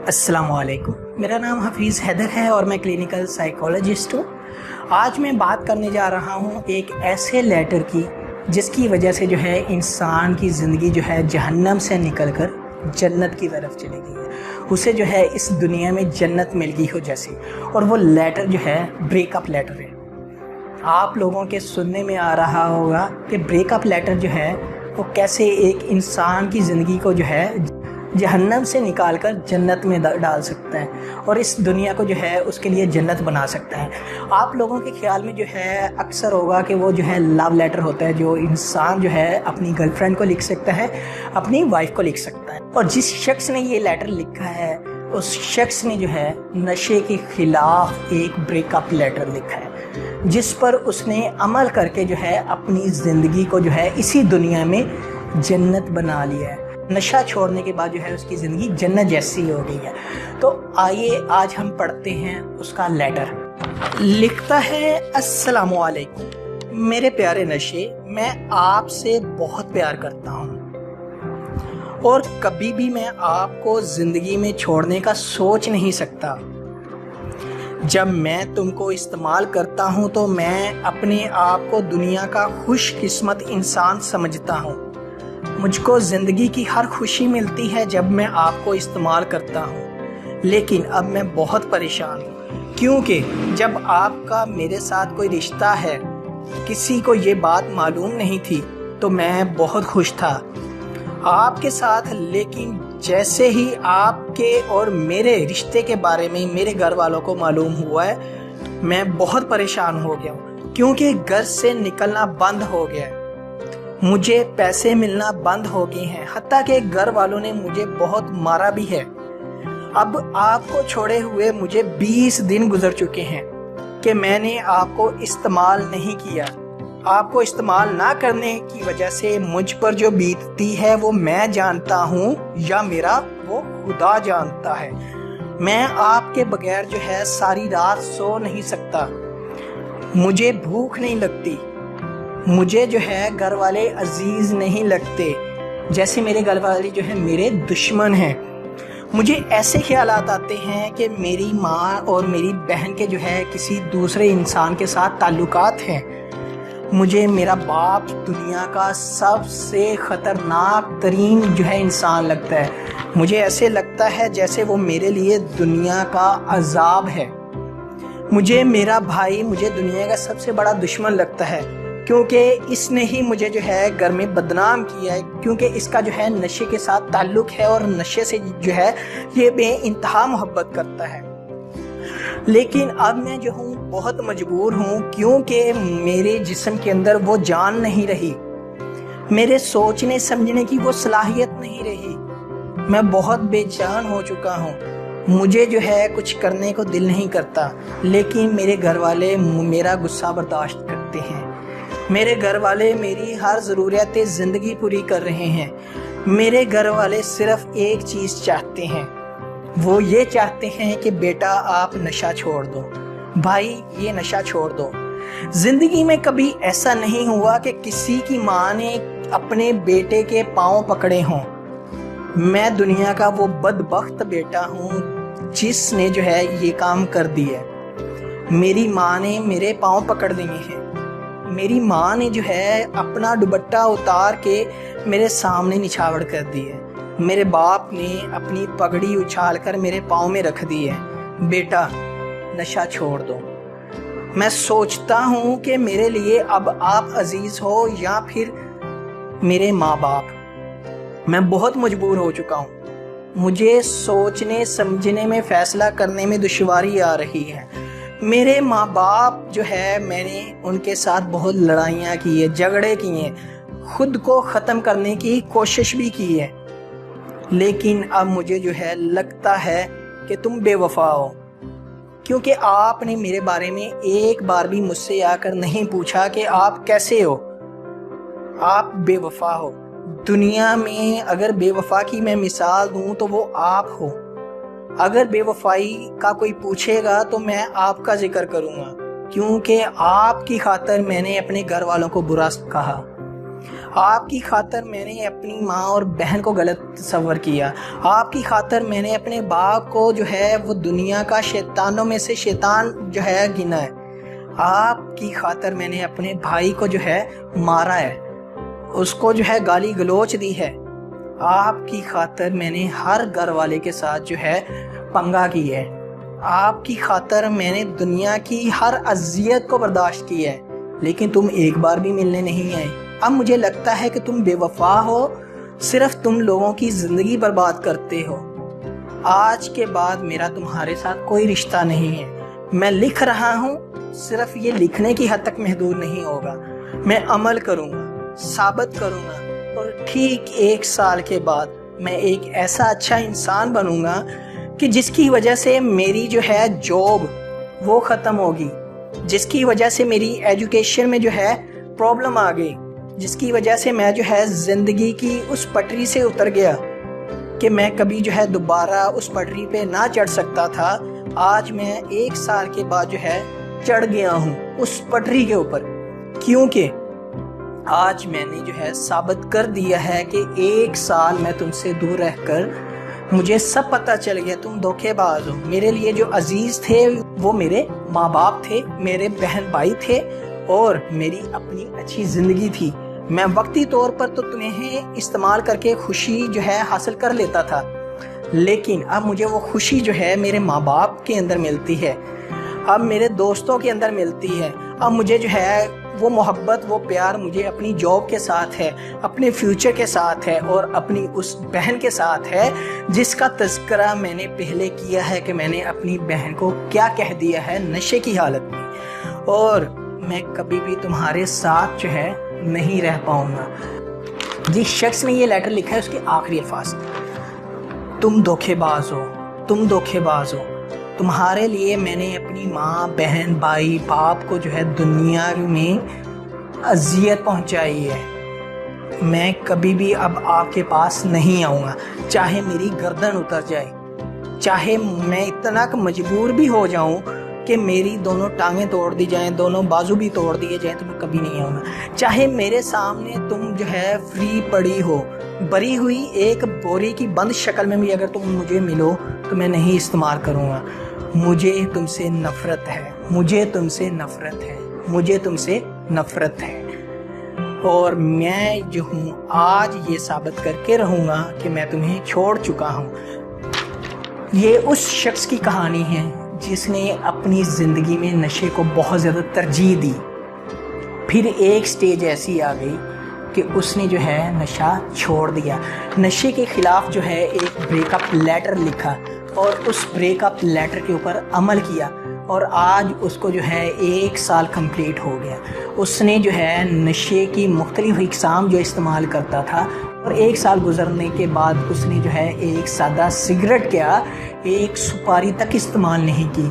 अस्सलाम वालेकुम। मेरा नाम हफीज़ हैदर है और मैं क्लिनिकल साइकोलॉजिस्ट हूँ। आज मैं बात करने जा रहा हूँ एक ऐसे लेटर की जिसकी वजह से जो है इंसान की ज़िंदगी जो है जहन्नम से निकलकर जन्नत की तरफ चली गई है। उसे जो है इस दुनिया में जन्नत मिल गई हो जैसे, और वो लेटर जो है ब्रेकअप लेटर है। आप लोगों के सुनने में आ रहा होगा कि ब्रेकअप लेटर जो है वो कैसे एक इंसान की ज़िंदगी को जो है जहन्नम से निकालकर जन्नत में डाल सकता है और इस दुनिया को जो है उसके लिए जन्नत बना सकता है। आप लोगों के ख्याल में जो है अक्सर होगा कि वो जो है लव लेटर होता है जो इंसान जो है अपनी गर्लफ्रेंड को लिख सकता है, अपनी वाइफ को लिख सकता है। और जिस शख्स ने ये लेटर लिखा है उस शख्स ने जो है नशे के खिलाफ एक ब्रेकअप लेटर लिखा है, जिस पर उसने अमल करके जो है अपनी ज़िंदगी को जो है इसी दुनिया में जन्नत बना लिया है। नशा छोड़ने के बाद जो है उसकी ज़िंदगी जन्नत जैसी हो गई है। तो आइए आज हम पढ़ते हैं उसका लेटर। लिखता है, अस्सलामु अलैकुम मेरे प्यारे नशे, मैं आपसे बहुत प्यार करता हूँ और कभी भी मैं आपको ज़िंदगी में छोड़ने का सोच नहीं सकता। जब मैं तुमको इस्तेमाल करता हूँ तो मैं अपने आप को दुनिया का खुशकिस्मत इंसान समझता हूँ। मुझको ज़िंदगी की हर खुशी मिलती है जब मैं आपको इस्तेमाल करता हूँ, लेकिन अब मैं बहुत परेशान हूँ क्योंकि जब आपका मेरे साथ कोई रिश्ता है, किसी को ये बात मालूम नहीं थी तो मैं बहुत खुश था आपके साथ, लेकिन जैसे ही आपके और मेरे रिश्ते के बारे में मेरे घर वालों को मालूम हुआ है, मैं बहुत परेशान हो गया हूँ क्योंकि घर से निकलना बंद हो गया है। मुझे पैसे मिलना बंद हो गए हैं, हत्ता कि घर वालों ने मुझे बहुत मारा भी है। अब आपको छोड़े हुए मुझे 20 दिन गुजर चुके हैं कि मैंने आपको इस्तेमाल नहीं किया। आपको इस्तेमाल ना करने की वजह से मुझ पर जो बीतती है वो मैं जानता हूँ या मेरा वो खुदा जानता है। मैं आपके बगैर जो है सारी रात सो नहीं सकता, मुझे भूख नहीं लगती, मुझे जो है घर वाले अजीज नहीं लगते, जैसे मेरे घर वाले जो है मेरे दुश्मन हैं। मुझे ऐसे ख्यालात आते हैं कि मेरी माँ और मेरी बहन के जो है किसी दूसरे इंसान के साथ ताल्लुकात हैं। मुझे मेरा बाप दुनिया का सबसे ख़तरनाक तरीन जो है इंसान लगता है। मुझे ऐसे लगता है जैसे वो मेरे लिए दुनिया का अजाब है। मुझे मेरा भाई मुझे दुनिया का सबसे बड़ा दुश्मन लगता है क्योंकि इसने ही मुझे जो है घर में बदनाम किया है, क्योंकि इसका जो है नशे के साथ ताल्लुक़ है और नशे से जो है ये बेइंतहा मोहब्बत करता है। लेकिन अब मैं जो हूँ बहुत मजबूर हूँ क्योंकि मेरे जिस्म के अंदर वो जान नहीं रही, मेरे सोचने समझने की वो सलाहियत नहीं रही। मैं बहुत बेजान हो चुका हूँ, मुझे जो है कुछ करने को दिल नहीं करता, लेकिन मेरे घर वाले मेरा गुस्सा बर्दाश्त करते हैं। मेरे घर वाले मेरी हर ज़रूरियत ज़िंदगी पूरी कर रहे हैं। मेरे घर वाले सिर्फ एक चीज़ चाहते हैं, वो ये चाहते हैं कि बेटा आप नशा छोड़ दो, भाई ये नशा छोड़ दो। ज़िंदगी में कभी ऐसा नहीं हुआ कि किसी की माँ ने अपने बेटे के पाँव पकड़े हों। मैं दुनिया का वो बदबख्त बेटा हूँ जिसने जो है ये काम कर दिया। मेरी माँ ने मेरे पाँव पकड़ लिए हैं, मेरी माँ ने जो है अपना दुपट्टा उतार के मेरे सामने निछावर कर दी है, मेरे बाप ने अपनी पगड़ी उछाल कर मेरे पाँव में रख दी है, बेटा नशा छोड़ दो। मैं सोचता हूँ कि मेरे लिए अब आप अजीज़ हो या फिर मेरे माँ बाप। मैं बहुत मजबूर हो चुका हूँ, मुझे सोचने समझने में फ़ैसला करने में दुश्वारी आ रही है। मेरे माँ बाप जो है मैंने उनके साथ बहुत लड़ाइयाँ की है, झगड़े किए, खुद को ख़त्म करने की कोशिश भी की है, लेकिन अब मुझे जो है लगता है कि तुम बेवफा हो, क्योंकि आपने मेरे बारे में एक बार भी मुझसे आकर नहीं पूछा कि आप कैसे हो। आप बेवफा हो। दुनिया में अगर बेवफा की मैं मिसाल दूँ तो वो आप हो। अगर बेवफाई का कोई पूछेगा तो मैं आपका जिक्र करूँगा, क्योंकि आपकी खातिर मैंने अपने घर वालों को बुरा कहा। آپ کی خاطر میں نے اپنی ماں اور بہن کو غلط تصور کیا، آپ کی خاطر میں نے اپنے باپ کو جو ہے وہ دنیا کا شیطانوں میں سے شیطان جو ہے گنا ہے، آپ کی خاطر میں نے اپنے بھائی کو جو ہے مارا ہے، اس کو جو ہے گالی گلوچ دی ہے، آپ کی خاطر میں نے ہر گھر والے کے ساتھ جو ہے پنگا کی ہے، آپ کی خاطر میں نے دنیا کی ہر اذیت کو برداشت کی ہے، لیکن تم ایک بار بھی ملنے نہیں آئے۔ اب مجھے لگتا ہے کہ تم بے وفا ہو، صرف تم لوگوں کی زندگی برباد کرتے ہو۔ آج کے بعد میرا تمہارے ساتھ کوئی رشتہ نہیں ہے۔ میں لکھ رہا ہوں، صرف یہ لکھنے کی حد تک محدود نہیں ہوگا، میں عمل کروں گا، ثابت کروں گا، اور ٹھیک 1 سال کے بعد میں ایک ایسا اچھا انسان بنوں گا کہ جس کی وجہ سے میری جو ہے جاب وہ ختم ہوگی، جس کی وجہ سے میری ایجوکیشن میں جو ہے پرابلم آ گئی، جس کی وجہ سے میں جو ہے زندگی کی اس پٹری سے اتر گیا کہ میں کبھی جو ہے دوبارہ اس پٹری پہ نہ چڑھ سکتا تھا۔ آج میں 1 سال کے بعد جو ہے چڑھ گیا ہوں اس پٹری کے اوپر، کیونکہ آج میں نے جو ہے ثابت کر دیا ہے کہ 1 سال میں تم سے دور رہ کر مجھے سب پتہ چل گیا تم دھوکے باز ہو۔ میرے لیے جو عزیز تھے وہ میرے ماں باپ تھے، میرے بہن بھائی تھے، اور میری اپنی اچھی زندگی تھی۔ میں وقتی طور پر تو تمہیں استعمال کر کے خوشی جو ہے حاصل کر لیتا تھا، لیکن اب مجھے وہ خوشی جو ہے میرے ماں باپ کے اندر ملتی ہے، اب میرے دوستوں کے اندر ملتی ہے، اب مجھے جو ہے وہ محبت وہ پیار مجھے اپنی جاب کے ساتھ ہے، اپنے فیوچر کے ساتھ ہے، اور اپنی اس بہن کے ساتھ ہے جس کا تذکرہ میں نے پہلے کیا ہے کہ میں نے اپنی بہن کو کیا کہہ دیا ہے نشے کی حالت میں، اور میں کبھی بھی تمہارے ساتھ جو ہے نہیں رہ پاؤں گا۔ جس شخص نے یہ لیٹر لکھا ہے اس کے آخری الفاظ، تم دھوکے باز ہو، تم دھوکے باز ہو، تمہارے لیے میں نے اپنی ماں بہن بھائی باپ کو جو ہے دنیا میں اذیت پہنچائی ہے، میں کبھی بھی اب آپ کے پاس نہیں آؤں گا، چاہے میری گردن اتر جائے، چاہے میں اتنا مجبور بھی ہو جاؤں کہ میری دونوں ٹانگیں توڑ دی جائیں، دونوں بازو بھی توڑ دیے جائیں، تو میں کبھی نہیں آؤں گا، چاہے میرے سامنے تم جو ہے فری پڑی ہو، بری ہوئی ایک بوری کی بند شکل میں بھی اگر تم مجھے ملو تو میں نہیں استعمال کروں گا۔ مجھے تم سے نفرت ہے، مجھے تم سے نفرت ہے، مجھے تم سے نفرت ہے، اور میں جو ہوں آج یہ ثابت کر کے رہوں گا کہ میں تمہیں چھوڑ چکا ہوں۔ یہ اس شخص کی کہانی ہے جس نے اپنی زندگی میں نشے کو بہت زیادہ ترجیح دی، پھر ایک سٹیج ایسی آ گئی کہ اس نے جو ہے نشہ چھوڑ دیا، نشے کے خلاف جو ہے ایک بریک اپ لیٹر لکھا، اور اس بریک اپ لیٹر کے اوپر عمل کیا، اور آج اس کو جو ہے 1 سال کمپلیٹ ہو گیا۔ اس نے جو ہے نشے کی مختلف اقسام جو استعمال کرتا تھا، اور 1 سال گزرنے کے بعد اس نے جو ہے ایک سادہ سگریٹ کیا، ایک سپاری تک استعمال نہیں کی۔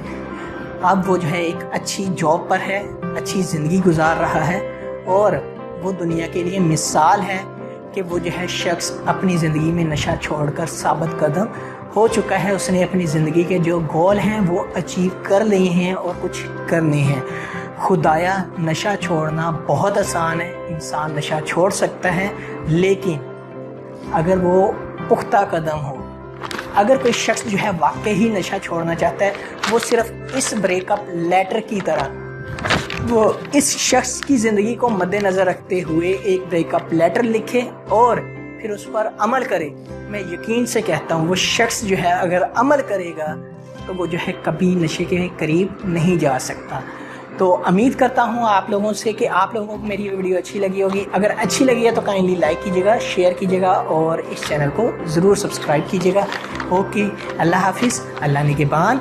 اب وہ جو ہے ایک اچھی جاب پر ہے، اچھی زندگی گزار رہا ہے، اور وہ دنیا کے لیے مثال ہے کہ وہ جو ہے شخص اپنی زندگی میں نشہ چھوڑ کر ثابت قدم ہو چکا ہے۔ اس نے اپنی زندگی کے جو گول ہیں وہ اچیو کر لیے ہیں اور کچھ کرنے ہیں۔ خدایا نشہ چھوڑنا بہت آسان ہے، انسان نشہ چھوڑ سکتا ہے، لیکن اگر وہ پختہ قدم ہو، اگر کوئی شخص جو ہے واقعی نشہ چھوڑنا چاہتا ہے، وہ صرف اس بریک اپ لیٹر کی طرح وہ اس شخص کی زندگی کو مد نظر رکھتے ہوئے ایک بریک اپ لیٹر لکھے اور پھر اس پر عمل کرے۔ میں یقین سے کہتا ہوں وہ شخص جو ہے اگر عمل کرے گا تو وہ جو ہے کبھی نشے کے قریب نہیں جا سکتا۔ تو امید کرتا ہوں آپ لوگوں سے کہ آپ لوگوں کو میری ویڈیو اچھی لگی ہوگی۔ اگر اچھی لگی ہے تو کائنڈلی لائک کیجیے گا، شیئر کیجیے گا، اور اس چینل کو ضرور سبسکرائب کیجیے گا۔ اوکے، اللہ حافظ، اللہ نگہبان۔